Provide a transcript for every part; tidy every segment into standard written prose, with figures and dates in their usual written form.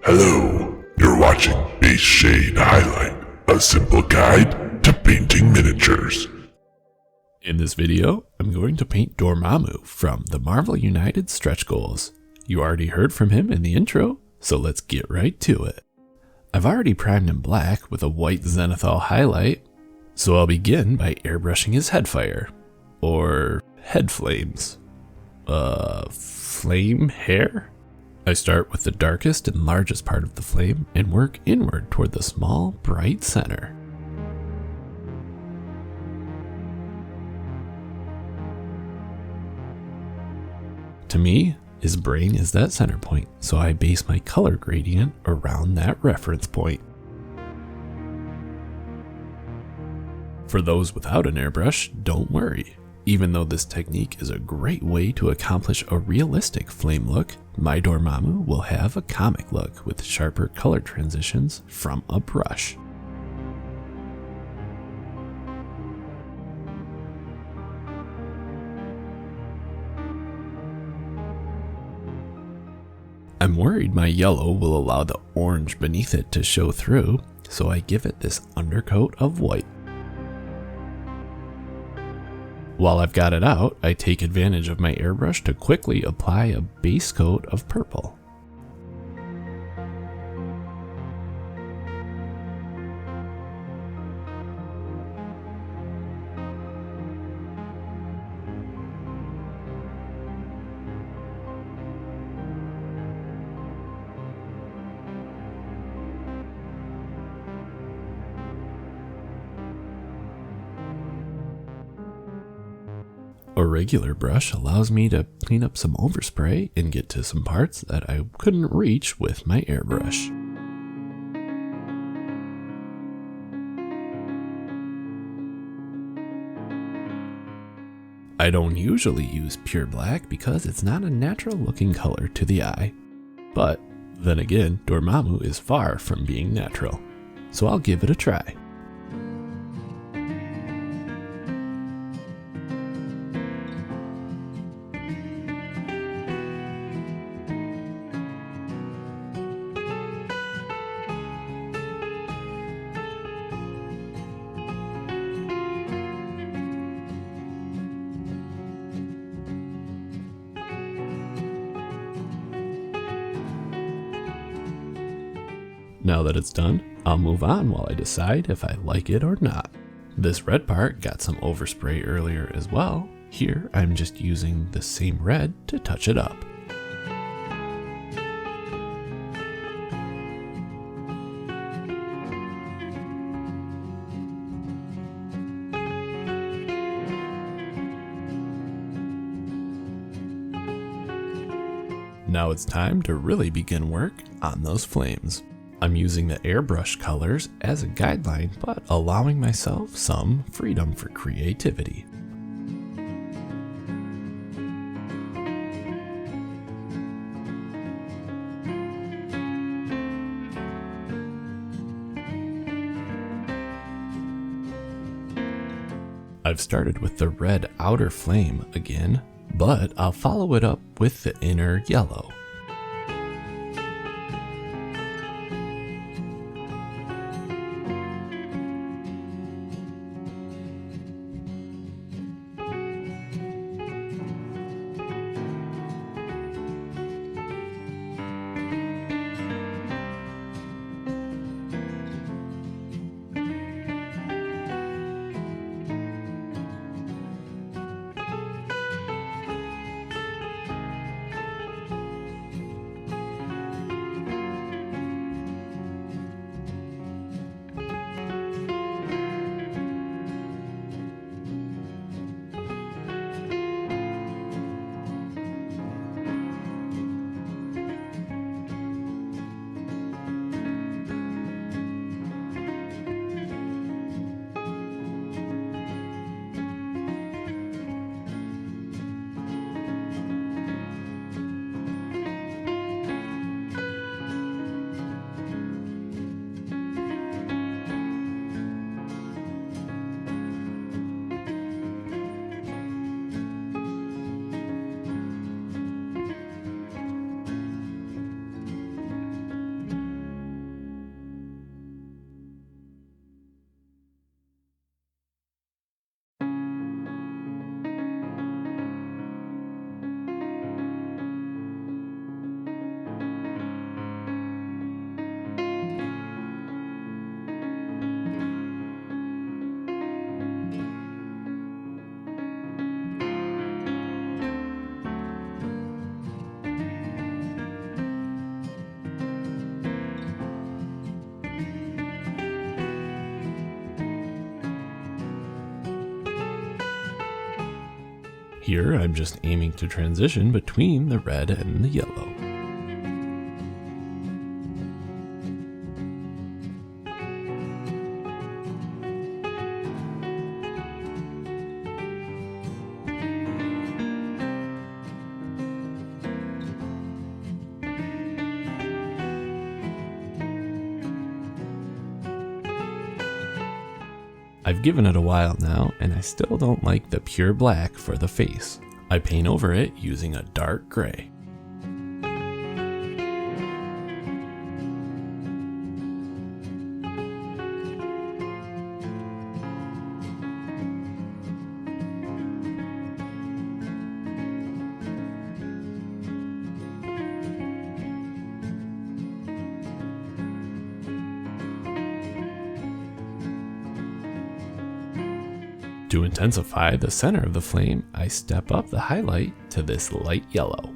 Hello, you're watching Base Shade Highlight, a simple guide to painting miniatures. In this video, I'm going to paint Dormammu from the Marvel United stretch goals. You already heard from him in the intro, so let's get right to it. I've already primed him black with a white zenithal highlight, so I'll begin by airbrushing his head fire, or head flames. Flame hair? I start with the darkest and largest part of the flame and work inward toward the small, bright center. To me, his brain is that center point, so I base my color gradient around that reference point. For those without an airbrush, don't worry. Even though this technique is a great way to accomplish a realistic flame look, my Dormammu will have a comic look with sharper color transitions from a brush. I'm worried my yellow will allow the orange beneath it to show through, so I give it this undercoat of white. While I've got it out, I take advantage of my airbrush to quickly apply a base coat of purple. A regular brush allows me to clean up some overspray and get to some parts that I couldn't reach with my airbrush. I don't usually use pure black because it's not a natural looking color to the eye. But then again, Dormammu is far from being natural, so I'll give it a try. Now that it's done, I'll move on while I decide if I like it or not. This red part got some overspray earlier as well. Here, I'm just using the same red to touch it up. Now it's time to really begin work on those flames. I'm using the airbrush colors as a guideline, but allowing myself some freedom for creativity. I've started with the red outer flame again, but I'll follow it up with the inner yellow. Here I'm just aiming to transition between the red and the yellow. I've given it a while now, and I still don't like the pure black for the face. I paint over it using a dark gray. To intensify the center of the flame, I step up the highlight to this light yellow.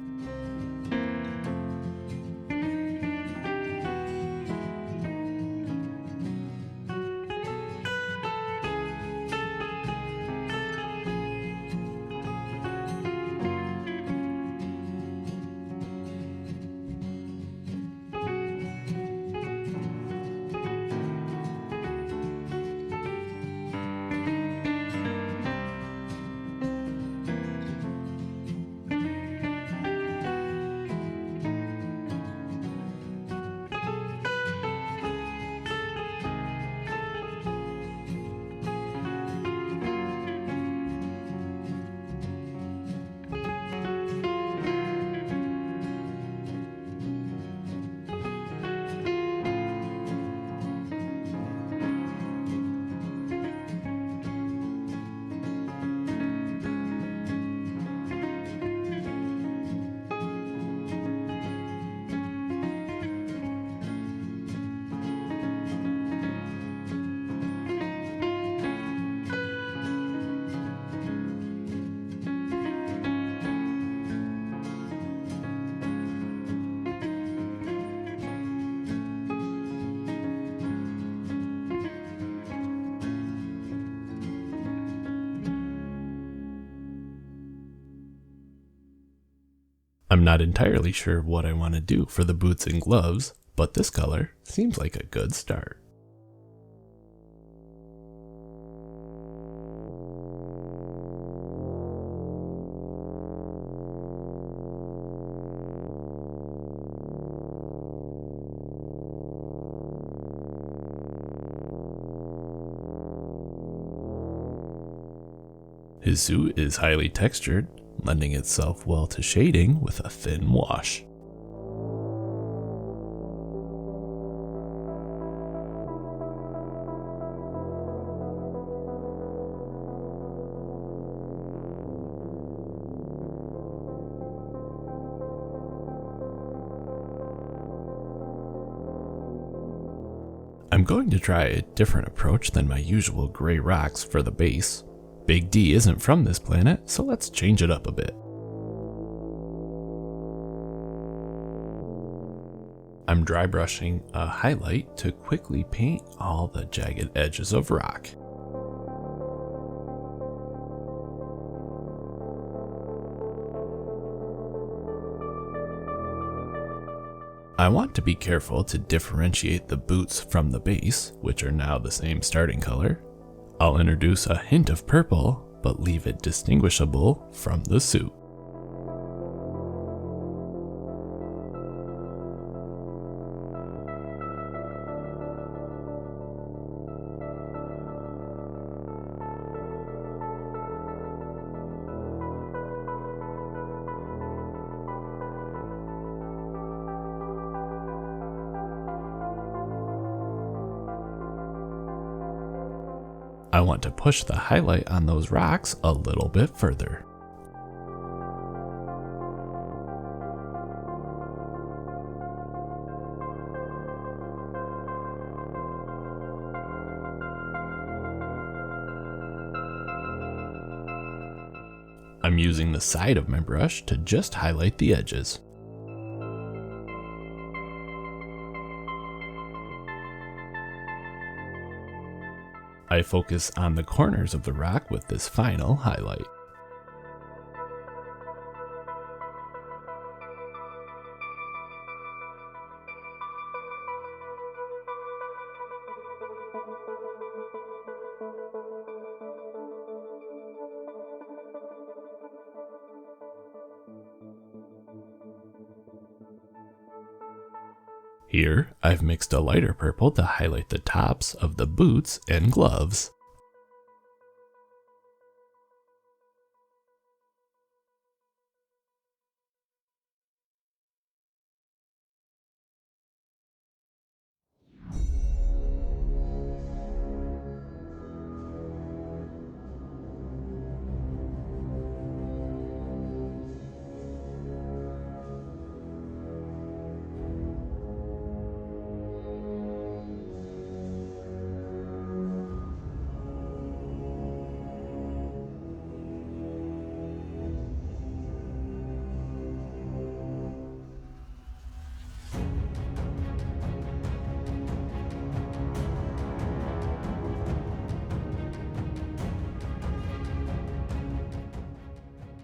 I'm not entirely sure what I want to do for the boots and gloves, but this color seems like a good start. His suit is highly textured, lending itself well to shading with a thin wash. I'm going to try a different approach than my usual gray rocks for the base. Big D isn't from this planet, so let's change it up a bit. I'm dry brushing a highlight to quickly paint all the jagged edges of rock. I want to be careful to differentiate the boots from the base, which are now the same starting color. I'll introduce a hint of purple, but leave it distinguishable from the suit. I want to push the highlight on those rocks a little bit further. I'm using the side of my brush to just highlight the edges. I focus on the corners of the rock with this final highlight. Here, I've mixed a lighter purple to highlight the tops of the boots and gloves.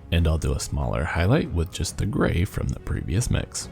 And I'll do a smaller highlight with just the gray from the previous mix.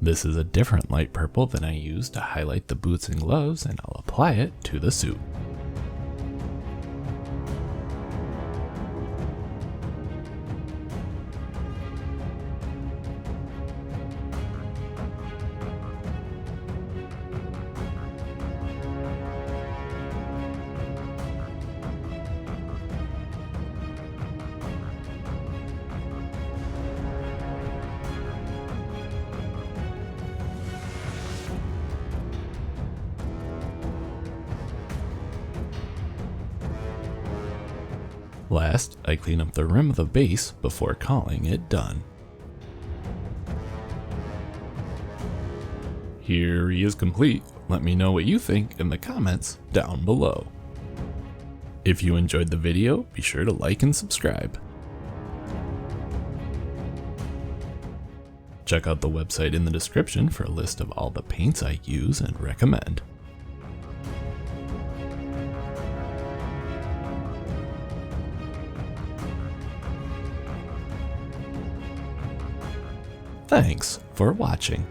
This is a different light purple than I used to highlight the boots and gloves, and I'll apply it to the suit. Last, I clean up the rim of the base before calling it done. Here he is complete. Let me know what you think in the comments down below. If you enjoyed the video, be sure to like and subscribe. Check out the website in the description for a list of all the paints I use and recommend. Thanks for watching.